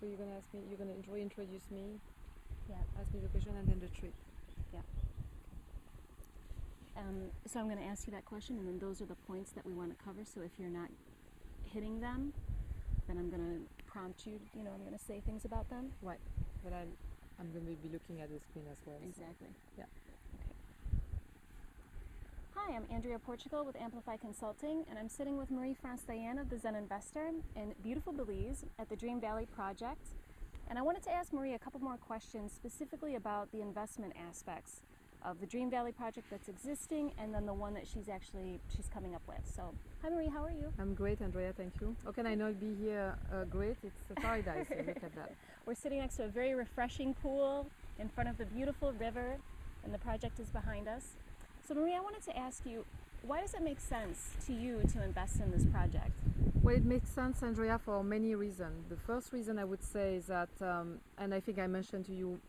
So you're gonna ask me, you're gonna introduce me, Yeah. ask me the question, and then the tree. Yeah. So I'm going to ask you that question, and then those are the points that we want to cover. So if you're not hitting them, then I'm going to prompt you. You know, I'm going to say things about them. Right. But I'm going to be looking at the screen as well. Exactly. So, yeah. Okay. Hi, I'm Andrea Portugal with Amplify Consulting, and I'm sitting with Marie-France Dayan of the Zen Investor in beautiful Belize at the Dream Valley Project. And I wanted to ask Marie a couple more questions specifically about the investment aspects of the Dream Valley project that's existing and then the one that she's coming up with. So, hi Marie, how are you? I'm great, Andrea, thank you. How can I not be here? Great, it's a paradise. Look at that. We're sitting next to a very refreshing pool in front of the beautiful river, and the project is behind us. So Marie, I wanted to ask you, why does it make sense to you to invest in this project? Well, it makes sense, Andrea, for many reasons. The first reason I would say is that, and I think I mentioned to you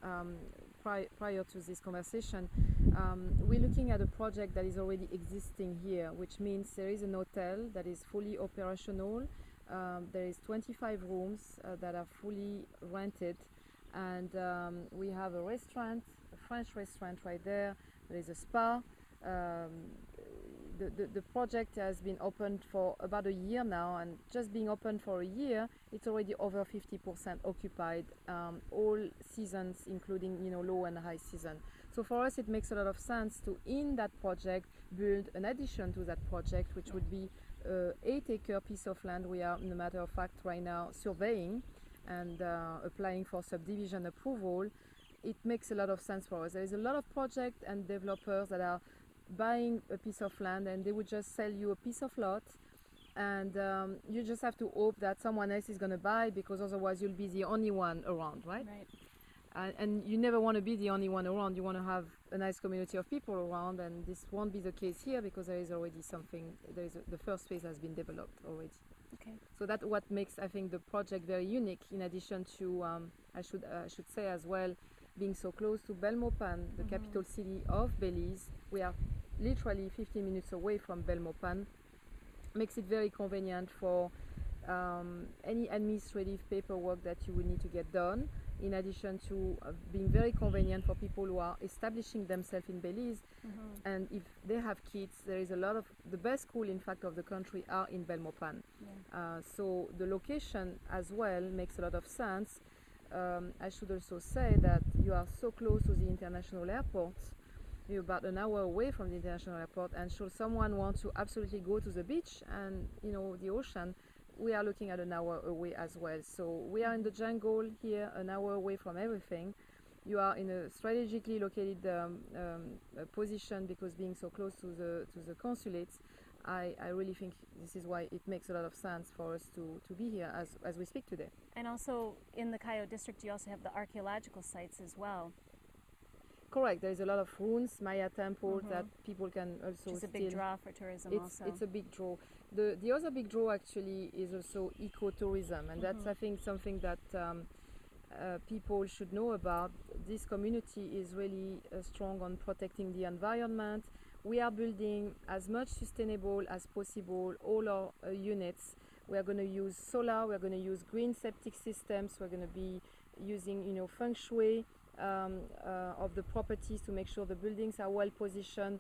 prior to this conversation, we're looking at a project that is already existing here, which means there is an hotel that is fully operational. There is 25 rooms that are fully rented, and we have a restaurant, a French restaurant right there. There is a spa. The project has been opened for about a year now, and just being open for a year, it's already over 50% occupied, all seasons, including low and high season. So for us, it makes a lot of sense to, in that project, build an addition to that project, which would be an 8-acre piece of land. We are, in a matter of fact, right now surveying and applying for subdivision approval. It makes a lot of sense for us. There is a lot of projects and developers that are buying a piece of land, and they would just sell you a piece of lot, and you just have to hope that someone else is going to buy, because otherwise you'll be the only one around, right? And you never want to be the only one around. You want to have a nice community of people around, and this won't be the case here because there is already something. The first phase has been developed already. Okay. So that's what makes, I think, the project very unique. In addition to, I should say as well, being so close to Belmopan, the capital city of Belize. We are literally 15 minutes away from Belmopan. Makes it very convenient for any administrative paperwork that you will need to get done, in addition to being very convenient for people who are establishing themselves in Belize. And if they have kids, there is a lot of, the best school in fact of the country are in Belmopan. So the location as well makes a lot of sense. I should also say that you are so close to the international airport. You're about an hour away from the international airport, and should someone want to absolutely go to the beach and the ocean, we are looking at an hour away as well. So we are in the jungle here, an hour away from everything. You are in a strategically located position, because being so close to the consulates, I really think this is why it makes a lot of sense for us to be here as we speak today. And also in the Cayo district, you also have the archaeological sites as well. Correct. There is a lot of ruins, Maya temples that people can also. Which is a big draw for tourism. It's a big draw. The other big draw actually is also ecotourism, and that's, I think, something that people should know about. This community is really strong on protecting the environment. We are building as much sustainable as possible all our units. We are going to use solar. We are going to use green septic systems. We're going to be using feng shui of the properties to make sure the buildings are well positioned.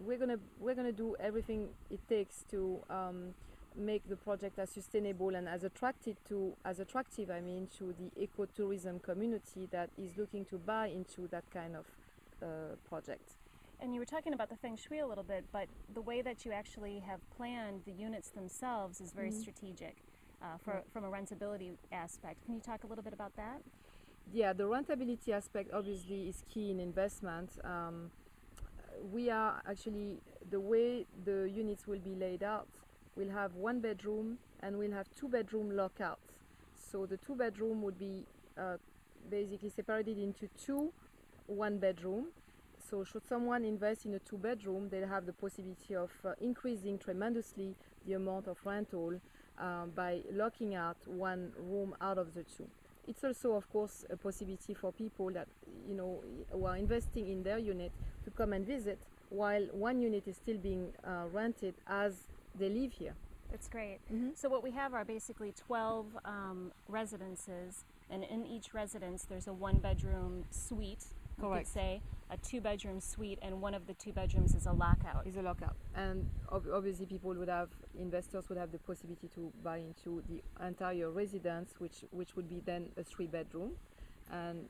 We're gonna do everything it takes to make the project as sustainable and as attractive to the ecotourism community that is looking to buy into that kind of project. And you were talking about the feng shui a little bit, but the way that you actually have planned the units themselves is very strategic from a rentability aspect. Can you talk a little bit about that? Yeah, the rentability aspect obviously is key in investment. We are actually, the way the units will be laid out, we'll have 1 bedroom and we'll have 2-bedroom lockouts. So the 2-bedroom would be basically separated into 2 1-bedroom. So should someone invest in a 2-bedroom, they'll have the possibility of increasing tremendously the amount of rental by locking out 1 room out of the 2. It's also, of course, a possibility for people that who are investing in their unit to come and visit while 1 unit is still being rented as they live here. It's great. Mhm. So what we have are basically 12 residences, and in each residence there's a one-bedroom suite, you could Correct. say, a two-bedroom suite, and one of the two bedrooms is a lockout. Is a lockout, and obviously investors would have the possibility to buy into the entire residence, which would be then a 3-bedroom, and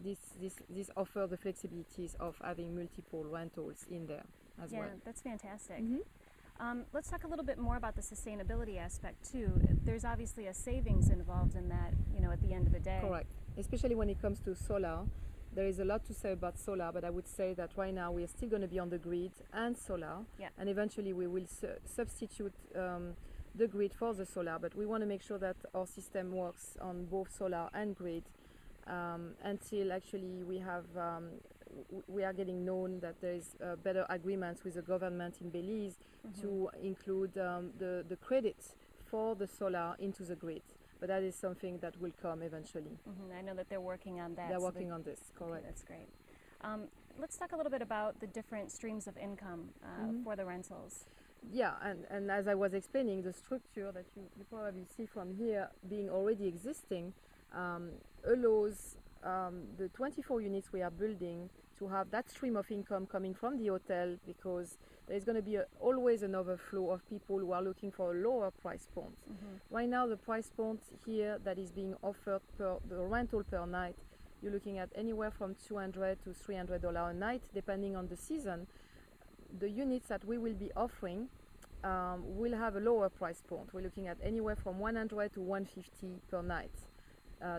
this offers the flexibilities of having multiple rentals in there as Yeah, well. that's fantastic. Mhm. Let's talk a little bit more about the sustainability aspect too. There's obviously a savings involved in that, at the end of the day. Correct. Especially when it comes to solar, there is a lot to say about solar, but I would say that right now we are still going to be on the grid and solar, Yeah. and eventually we will substitute the grid for the solar, but we want to make sure that our system works on both solar and grid until actually we are getting known that there is better agreements with the government in Belize to include the credits for the solar into the grid. But that is something that will come eventually. I know that they're working on that. They're so working on this, correct. Okay, that's great. Let's talk a little bit about the different streams of income for the rentals. Yeah, and as I was explaining, the structure that you probably see from here being already existing allows the 24 units we are building to have that stream of income coming from the hotel, because there's going to be always an overflow of people who are looking for a lower price point. Right now, the price point here that is being offered per the rental per night, you're looking at anywhere from $200 to $300 a night, depending on the season. The units that we will be offering will have a lower price point. We're looking at anywhere from $100 to $150 per night,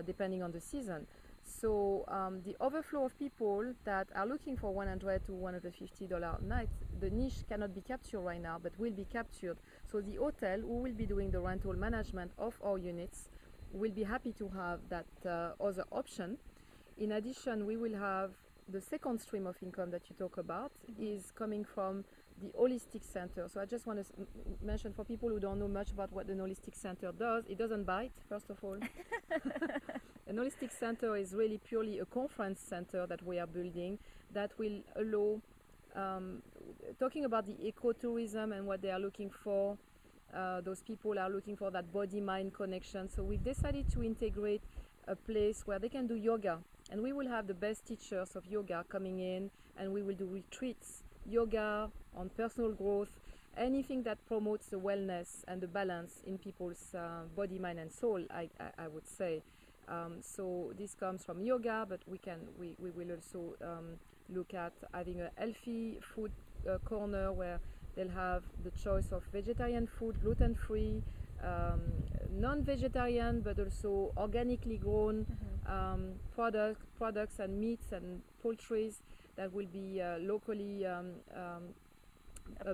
depending on the season. So the overflow of people that are looking for $100 to $150 a night, the niche cannot be captured right now, but will be captured. So the hotel, who will be doing the rental management of our units, will be happy to have that other option. In addition, we will have the second stream of income that you talk about is coming from the holistic center. So I just want to mention for people who don't know much about what an holistic center does, it doesn't bite, first of all. An holistic center is really purely a conference center that we are building that will allow, talking about the ecotourism and what they are looking for, those people are looking for that body-mind connection. So we've decided to integrate a place where they can do yoga, and we will have the best teachers of yoga coming in, and we will do retreats, yoga on personal growth, anything that promotes the wellness and the balance in people's body, mind and soul, I would say. So this comes from yoga, but we will also look at having a healthy food corner where they'll have the choice of vegetarian food, gluten-free, non-vegetarian, but also organically grown products and meats and poultries that will be locally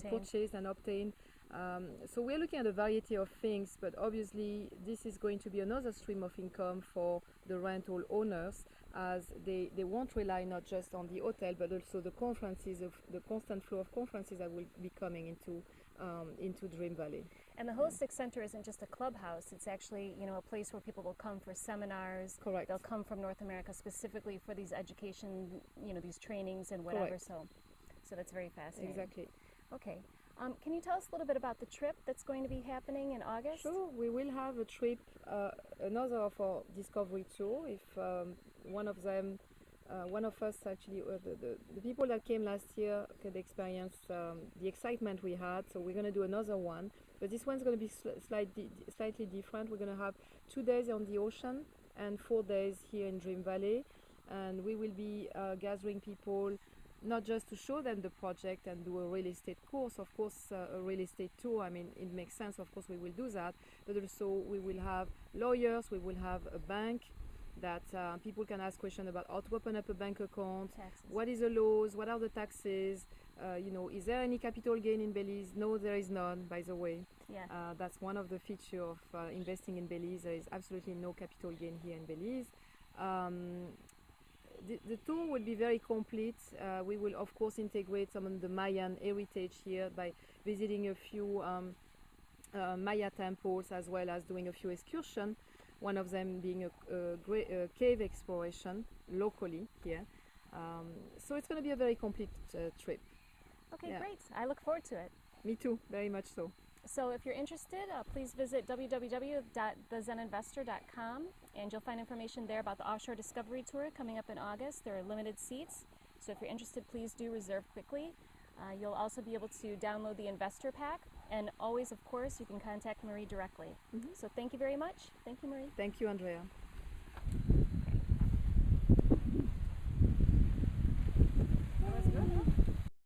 purchased and obtained. So we're looking at a variety of things, but obviously this is going to be another stream of income for the rental owners, as they won't rely not just on the hotel, but also the conferences, of the constant flow of conferences that will be coming into Dream Valley. And the Holistic Center isn't just a clubhouse, it's actually a place where people will come for seminars. Correct. They'll come from North America specifically for these education, these trainings and whatever. Correct. So that's very fascinating. Exactly. Okay. Can you tell us a little bit about the trip that's going to be happening in August? Sure, we will have a trip, another of our discovery tour. If one of us actually, the people that came last year could experience the excitement we had, so we're going to do another one. But this one's going to be slightly different. We're going to have 2 days on the ocean and 4 days here in Dream Valley, and we will be gathering people, not just to show them the project and do a real estate course, of course, a real estate tour. I mean, it makes sense, of course, we will do that, but also we will have lawyers, we will have a bank that people can ask questions about how to open up a bank account, Taxes. what is the laws, what are the taxes, is there any capital gain in Belize? No, there is none, by the way. Yeah. That's one of the features of investing in Belize. There is absolutely no capital gain here in Belize. The tour will be very complete. We will of course integrate some of the Mayan heritage here by visiting a few Maya temples, as well as doing a few excursions, one of them being a cave exploration locally here. So it's going to be a very complete trip. Okay, Yeah. great. I look forward to it. Me too, very much so. So if you're interested, please visit www.thezeninvestor.com, and you'll find information there about the Offshore Discovery Tour coming up in August. There are limited seats, so if you're interested, please do reserve quickly. You'll also be able to download the investor pack, and always, of course, you can contact Marie directly. So thank you very much. Thank you, Marie. Thank you, Andrea.